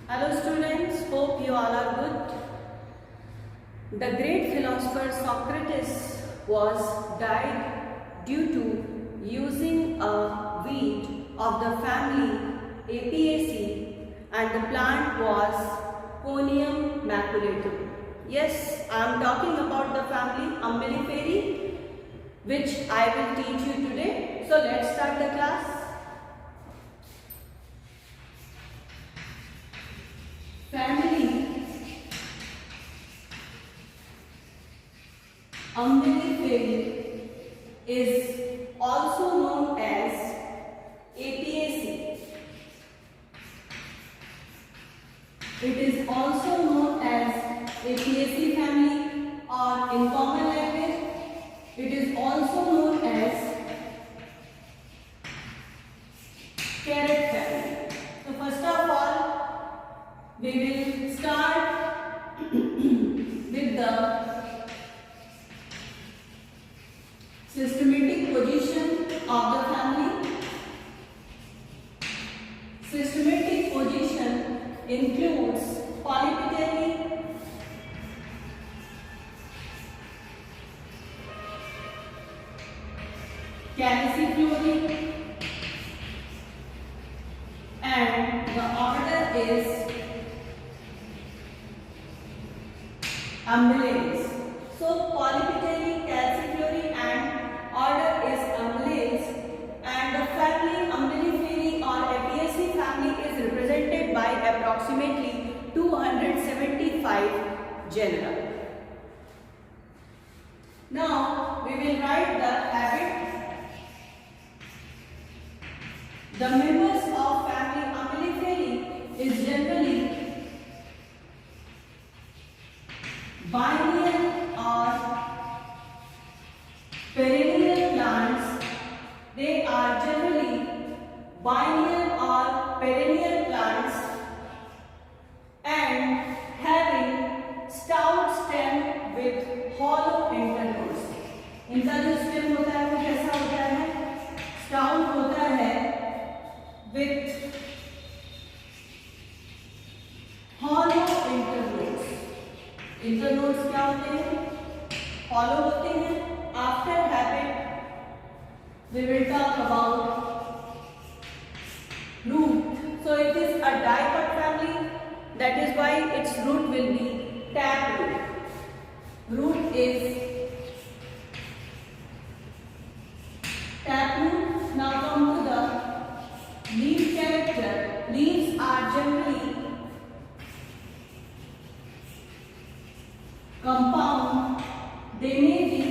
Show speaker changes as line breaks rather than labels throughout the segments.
Hello students, hope you all are good. The great philosopher Socrates was died due to using a weed of the family Apiaceae, and the plant was Conium maculatum. Yes, I am talking about the family Umbelliferae, which I will teach you today. So let's start the class. Family Umbelliferae is also known as Apiaceae. It is also known as Apiaceae family, or in common language it is also known as carrot family. So first of all, we will start with the systematic position of the family. Systematic position includes Polypterygii, Caliciflorae, and the order is Umbellales. So Polypterygii, Caliciflorae, and order is Umbellales, and the family Umbelliferae or Apiaceae family is represented by approximately 275 genera. Now we will write the habit. The members of family Umbelliferae is generally biennial or perennial plants. They are generally biennial or perennial plants and having stout stem with hollow internodes. इनका जो stem होता है वो कैसा होता है? Stout होता है with hollow internodes. Internodes क्या होते हैं? Hollow होते हैं. After habit, we will talk about root. So it is a dicot family. That is why its root will be taproot. Root is taproot. Now come to the leaf character. Leaves are generally compound. They may be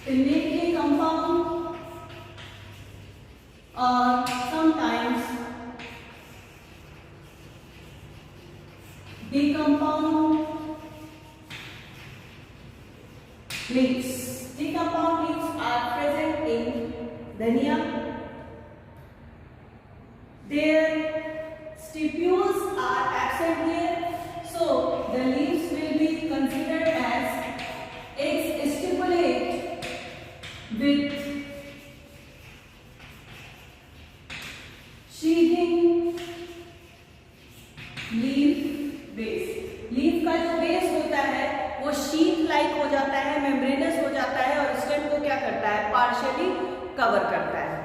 innately compound or sometimes decompound leaves. Decompound leaves are present in dhania. Their stipules are absent here, so the leaves will be considered as exstipulate with sheathing leaf base. Leaf का जो base होता है वो sheet like हो जाता है, membranes हो जाता है और स्टेम को क्या करता है? पार्शियली कवर करता है.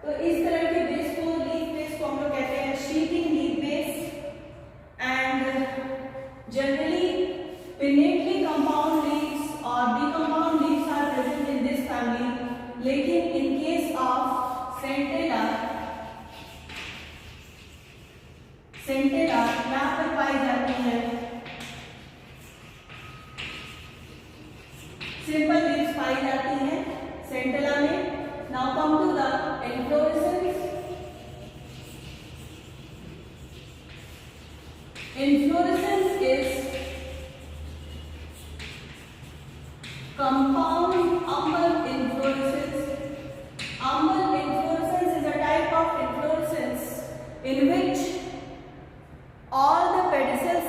तो इस तरह के बेस को, लीफ बेस को हम लोग कहते हैं sheathing leaf base. And generally pinnately compound leaves or decompound leaves are present in this family. लेकिन in case of सेंटेला यहाँ पर पाई जाती है सिंपल लीव्स पाई जाती हैं सेंटेला में. Now come to the inflorescence. Inflorescence is compound umbel inflorescence. Umbel inflorescence is a type of inflorescence in which all the pedicels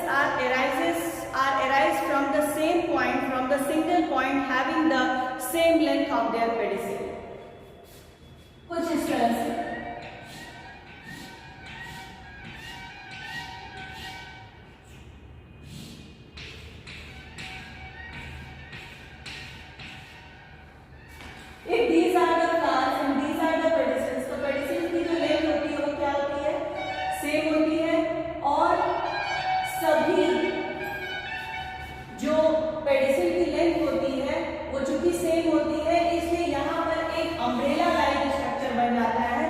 arise from the same point, from the single point having the same length of their pedicel. कुछ इस तरह से If these are the flowers and these are the pedicels, तो pedicels की जो length होती है वो क्या होती है, सेम होती है, और सभी जो पेडिसल की लेंथ होती है वो चूंकि सेम होती है, इसलिए यहाँ पर एक अम्ब्रेला लाइक स्ट्रक्चर बन जाता है,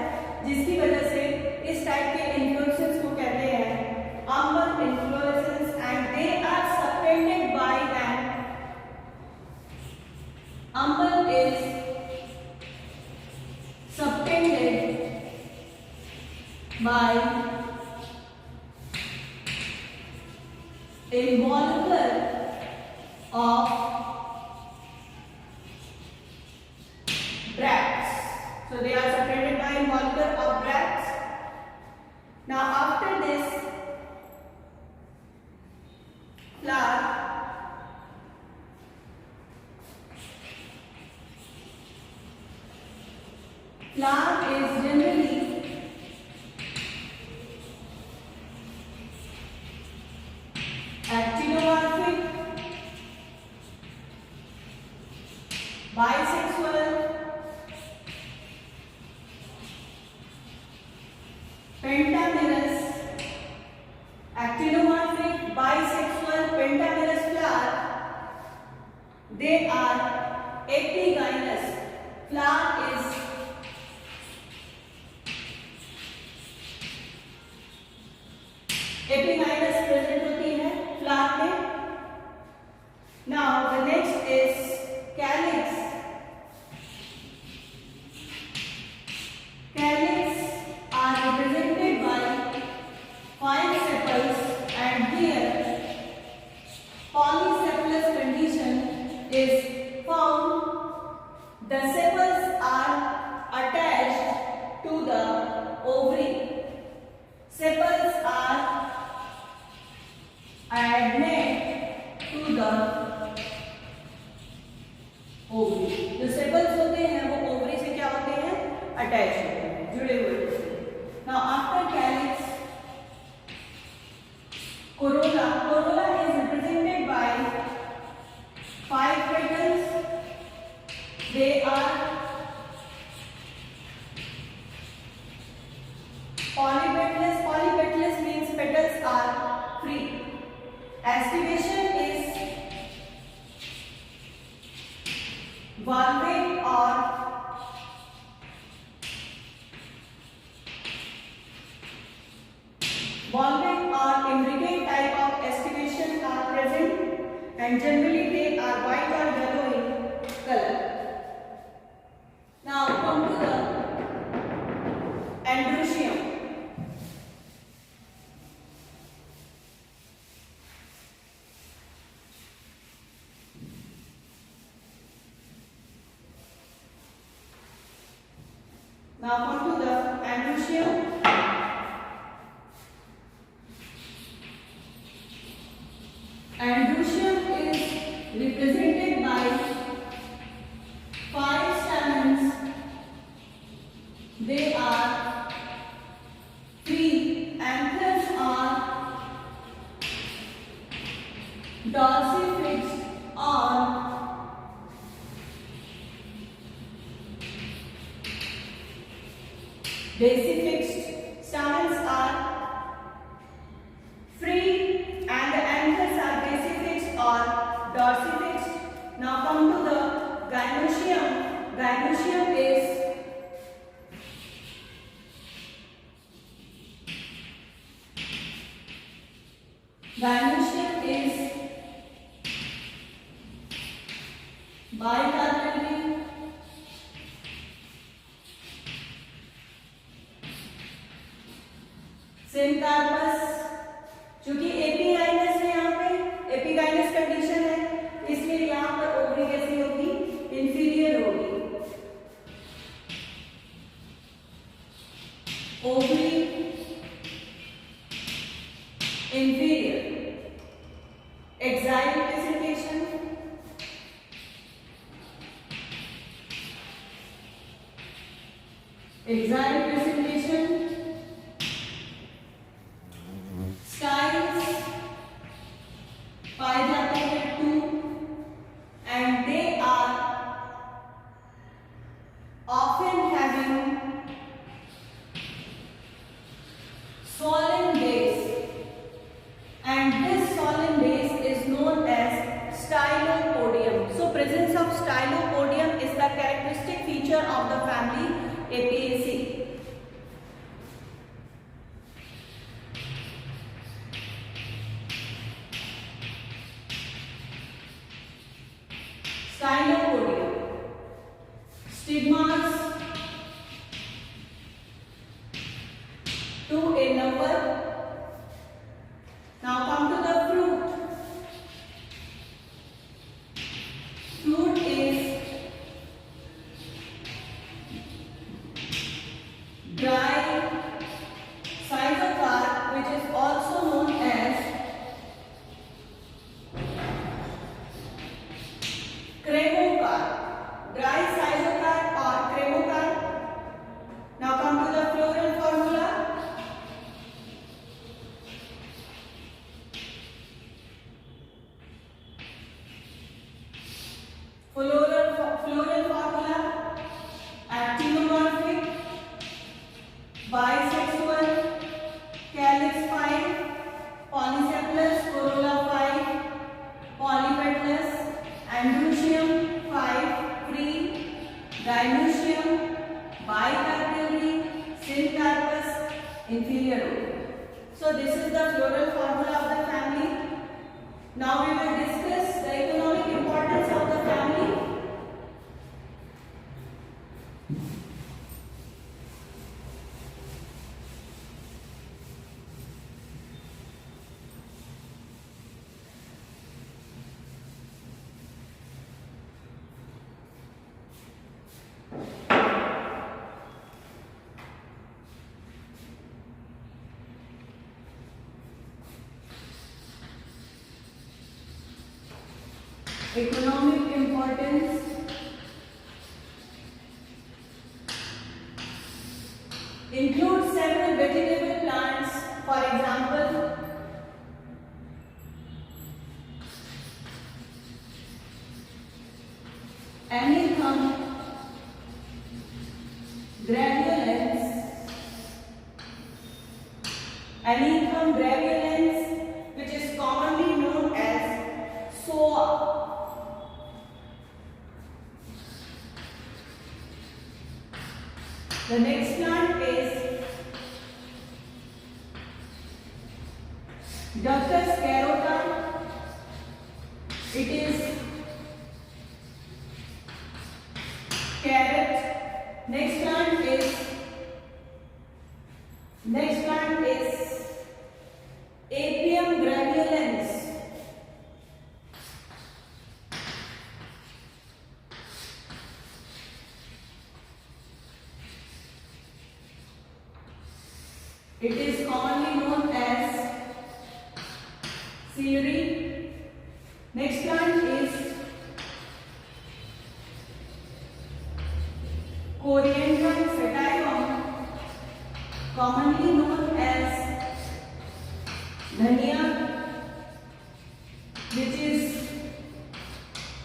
जिसकी वजह से इस टाइप के इन्फ्लोरेसेंस को कहते हैं umbel inflorescence, and they are suspended by an umbel is suspended by a molecule of bracts. So they are suspended by a molecule of bracts. Now after this flower is generally actinomorphic, bisexual, pentamerous, actinomorphic, bisexual, pentamerous flower. They are epigynous. Flower is epigynous present होती है flower में. Now the next is calyx. Calyx are represented by 5 sepals, and here polycephalous condition is found. The sepals are attached to the ovary. Sepals are adnate to the ovary. जो sepals होते हैं वो ovary से क्या होते हैं, attach होते हैं, जुड़े हुए होते हैं. Now after calyx, corolla. Corolla is represented by 5 petals. They are polypetalous. Polypetalous means petals are free. Estivation is valvate or imbricate type of estivation are present, and generally they are white or yellow in color. Now come to the androecium. Now come to the androecium. Androecium is represented by 5 stamens. They are free. Anthers are dorsifixed or basifixed. Stamens are free and the anthers are basifixed or dorsifixed. Now come to the gynoecium. Gynoecium is bicarpellary. सिंकार्पस. चूंकि epigynous है, यहाँ पे epigynous condition है, इसलिए यहाँ पर ovary कैसी होगी, इंफीरियर होगी. Ovary inferior. Axile placentation. Axile placentation. पाए जाते हैं 2, and they are feature of the family Apiaceae. Stylopodia. Stigmas 2 in number. Now come to the fruit. Fruit is dry cythocarp, which is also known as cremocarp. Dry cythocarp or cremocarp. Now come to the floral formula. Floral formula: actinomorphic, bisexual, calyx 5, polycephalus, corolla 5, polypetalous, androecium 5, free, dinusium, bicarpellary, syncarpus, inferior. So this is the floral formula of the family. Now we will discuss the economic importance of the family. Economic importance. Includes several vegetable plants, for example, Anethum gravulans, which is commonly known as soa. The next plant is Ductus carota. It is carrot. Next plant is Apium gravulans. It is commonly known as celery. Next plant is Coriandrum sativum, commonly known as dhania, which is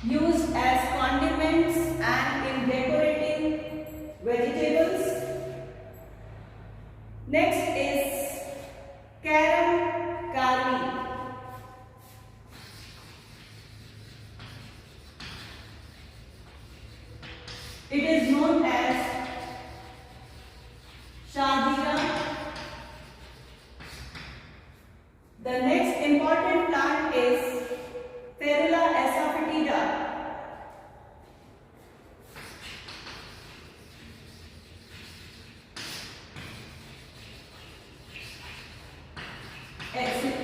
used as condiments and in decorating vegetables. Next is Carum carvi. It is known as Shadira. The next important plant is Ferula asafoetida.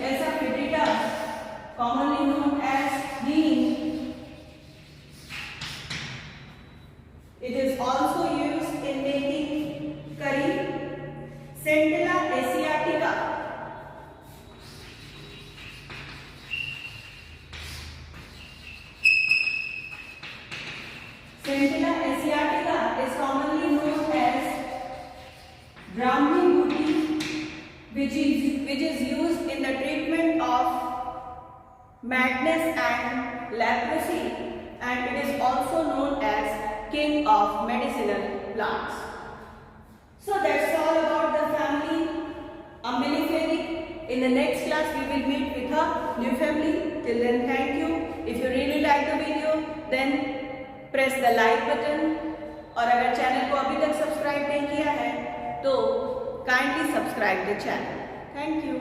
Asafoetida, commonly known as neem. It is also used in making curry. Centella asiatica. Centella asiatica is commonly known as Brahmi booty, which is used in the treatment of madness and leprosy, and it is also known as king of medicinal plants. So that's all about the family Umbelliferae. In the next class we will meet with a new family. Till then, thank you. If you really like the video, then press the like button और अगर channel को अभी तक subscribe नहीं किया है तो kindly subscribe the channel. Thank you.